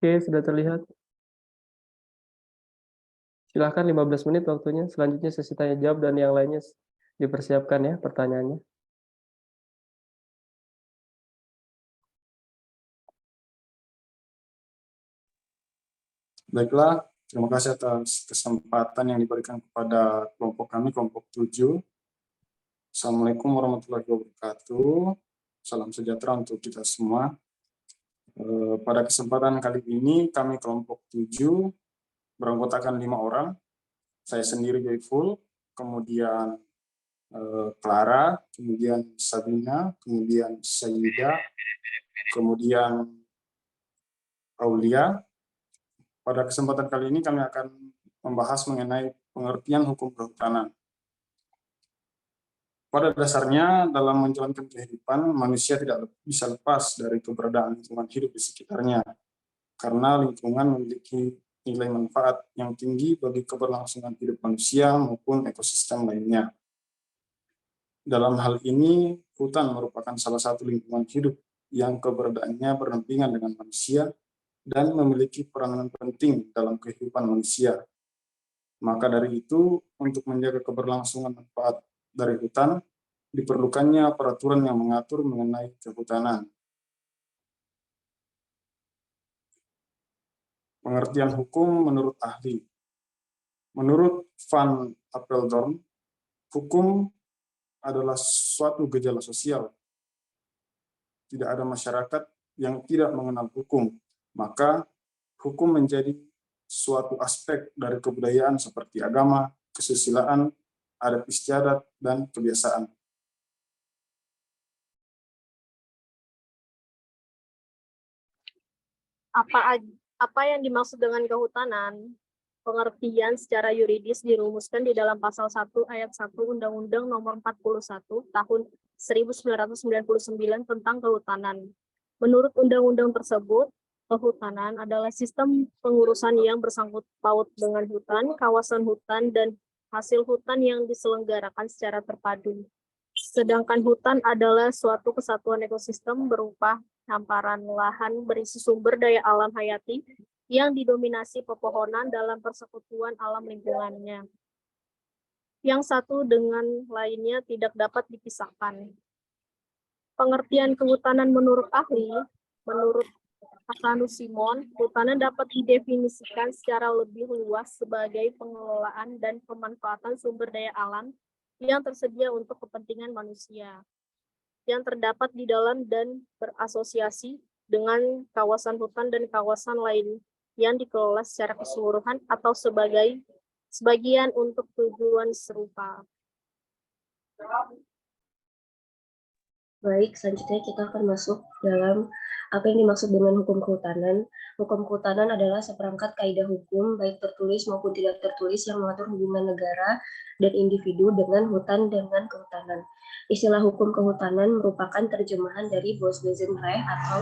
Oke, sudah terlihat. Silahkan 15 menit waktunya. Selanjutnya sesi tanya jawab dan yang lainnya dipersiapkan ya pertanyaannya. Baiklah, terima kasih atas kesempatan yang diberikan kepada kelompok kami, kelompok 7. Assalamualaikum warahmatullahi wabarakatuh. Salam sejahtera untuk kita semua. Pada kesempatan kali ini, kami kelompok 7 beranggotakan 5 orang. Saya sendiri Joyful, kemudian Clara, kemudian Sabina, kemudian Sayida, kemudian Aulia. Pada kesempatan kali ini kami akan membahas mengenai pengertian hukum kehutanan. Pada dasarnya, dalam menjalankan kehidupan, manusia tidak bisa lepas dari keberadaan lingkungan hidup di sekitarnya, karena lingkungan memiliki nilai manfaat yang tinggi bagi keberlangsungan hidup manusia maupun ekosistem lainnya. Dalam hal ini, hutan merupakan salah satu lingkungan hidup yang keberadaannya berdampingan dengan manusia dan memiliki peranan penting dalam kehidupan manusia. Maka dari itu, untuk menjaga keberlangsungan manfaat dari hutan, diperlukannya peraturan yang mengatur mengenai kehutanan. Pengertian hukum menurut ahli. Menurut Van Apeldoorn, hukum adalah suatu gejala sosial. Tidak ada masyarakat yang tidak mengenal hukum, maka hukum menjadi suatu aspek dari kebudayaan seperti agama, kesusilaan, adat istiadat, dan kebiasaan. Apa yang dimaksud dengan kehutanan? Pengertian secara yuridis dirumuskan di dalam pasal 1 ayat 1 Undang-Undang Nomor 41 Tahun 1999 tentang kehutanan. Menurut undang-undang tersebut, kehutanan adalah sistem pengurusan yang bersangkut paut dengan hutan, kawasan hutan, dan hasil hutan yang diselenggarakan secara terpadu. Sedangkan hutan adalah suatu kesatuan ekosistem berupa hamparan lahan berisi sumber daya alam hayati yang didominasi pepohonan dalam persekutuan alam lingkungannya. Yang satu dengan lainnya tidak dapat dipisahkan. Pengertian kehutanan menurut ahli, menurut Hasanus Simon, kehutanan dapat didefinisikan secara lebih luas sebagai pengelolaan dan pemanfaatan sumber daya alam yang tersedia untuk kepentingan manusia, yang terdapat di dalam dan berasosiasi dengan kawasan hutan dan kawasan lain yang dikelola secara keseluruhan atau sebagian untuk tujuan serupa. Baik, selanjutnya kita akan masuk dalam apa yang dimaksud dengan hukum kehutanan. Hukum kehutanan adalah seperangkat kaidah hukum, baik tertulis maupun tidak tertulis, yang mengatur hubungan negara dan individu dengan hutan dengan kehutanan. Istilah hukum kehutanan merupakan terjemahan dari Boswezenrecht atau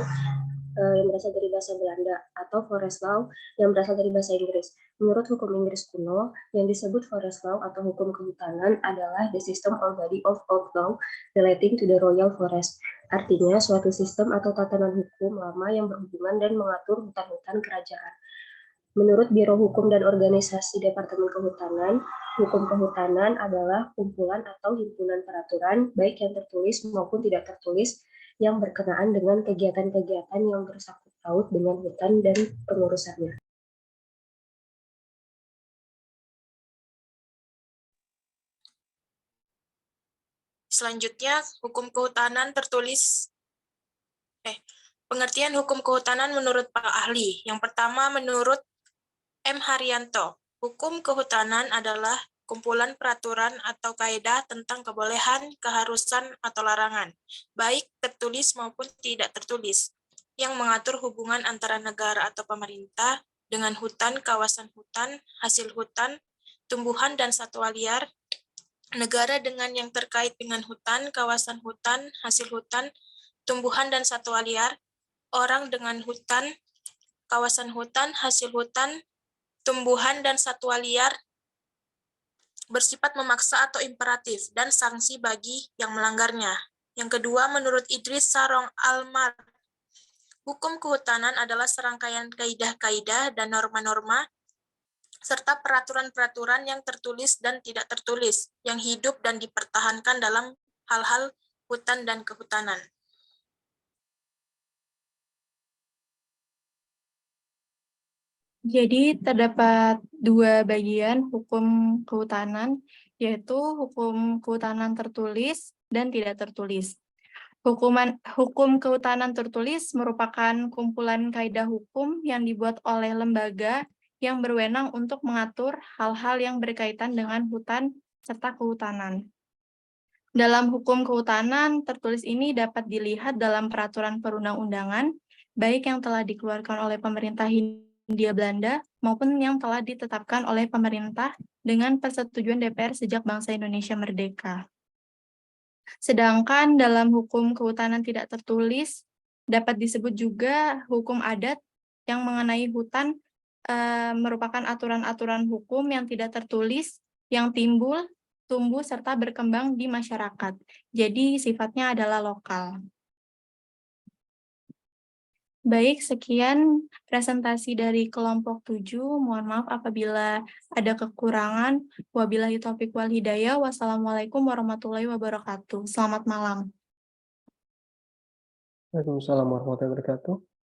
yang berasal dari bahasa Belanda, atau Forest Law yang berasal dari bahasa Inggris. Menurut hukum Inggris kuno, yang disebut Forest Law atau hukum kehutanan adalah the system or body of law relating to the royal forest. Artinya, suatu sistem atau tatanan hukum lama yang berhubungan dan mengatur hutan-hutan kerajaan. Menurut Biro Hukum dan Organisasi Departemen Kehutanan, hukum kehutanan adalah kumpulan atau himpunan peraturan, baik yang tertulis maupun tidak tertulis, yang berkenaan dengan kegiatan-kegiatan yang bersangkut paut dengan hutan dan pengurusannya. Selanjutnya, pengertian hukum kehutanan menurut para ahli. Yang pertama, menurut M. Haryanto, hukum kehutanan adalah kumpulan peraturan atau kaidah tentang kebolehan, keharusan, atau larangan, baik tertulis maupun tidak tertulis, yang mengatur hubungan antara negara atau pemerintah dengan hutan, kawasan hutan, hasil hutan, tumbuhan dan satwa liar, negara dengan yang terkait dengan hutan, kawasan hutan, hasil hutan, tumbuhan dan satwa liar, orang dengan hutan, kawasan hutan, hasil hutan, tumbuhan dan satwa liar, bersifat memaksa atau imperatif, dan sanksi bagi yang melanggarnya. Yang kedua, menurut Idris Sarong Almar, Hukum kehutanan adalah serangkaian kaidah-kaidah dan norma-norma serta peraturan-peraturan yang tertulis dan tidak tertulis yang hidup dan dipertahankan dalam hal-hal hutan dan kehutanan. Jadi terdapat dua bagian hukum kehutanan, yaitu hukum kehutanan tertulis dan tidak tertulis. Hukum kehutanan tertulis merupakan kumpulan kaidah hukum yang dibuat oleh lembaga yang berwenang untuk mengatur hal-hal yang berkaitan dengan hutan serta kehutanan. Dalam hukum kehutanan tertulis ini dapat dilihat dalam peraturan perundang-undangan, baik yang telah dikeluarkan oleh pemerintah Hindia Belanda maupun yang telah ditetapkan oleh pemerintah dengan persetujuan DPR sejak bangsa Indonesia merdeka. Sedangkan dalam hukum kehutanan tidak tertulis dapat disebut juga hukum adat yang mengenai hutan merupakan aturan-aturan hukum yang tidak tertulis yang timbul, tumbuh, serta berkembang di masyarakat. Jadi sifatnya adalah lokal. Baik, sekian presentasi dari kelompok 7. Mohon maaf apabila ada kekurangan. Wabillahi taufiq wal hidayah. Wassalamualaikum warahmatullahi wabarakatuh. Selamat malam. Waalaikumsalam warahmatullahi wabarakatuh.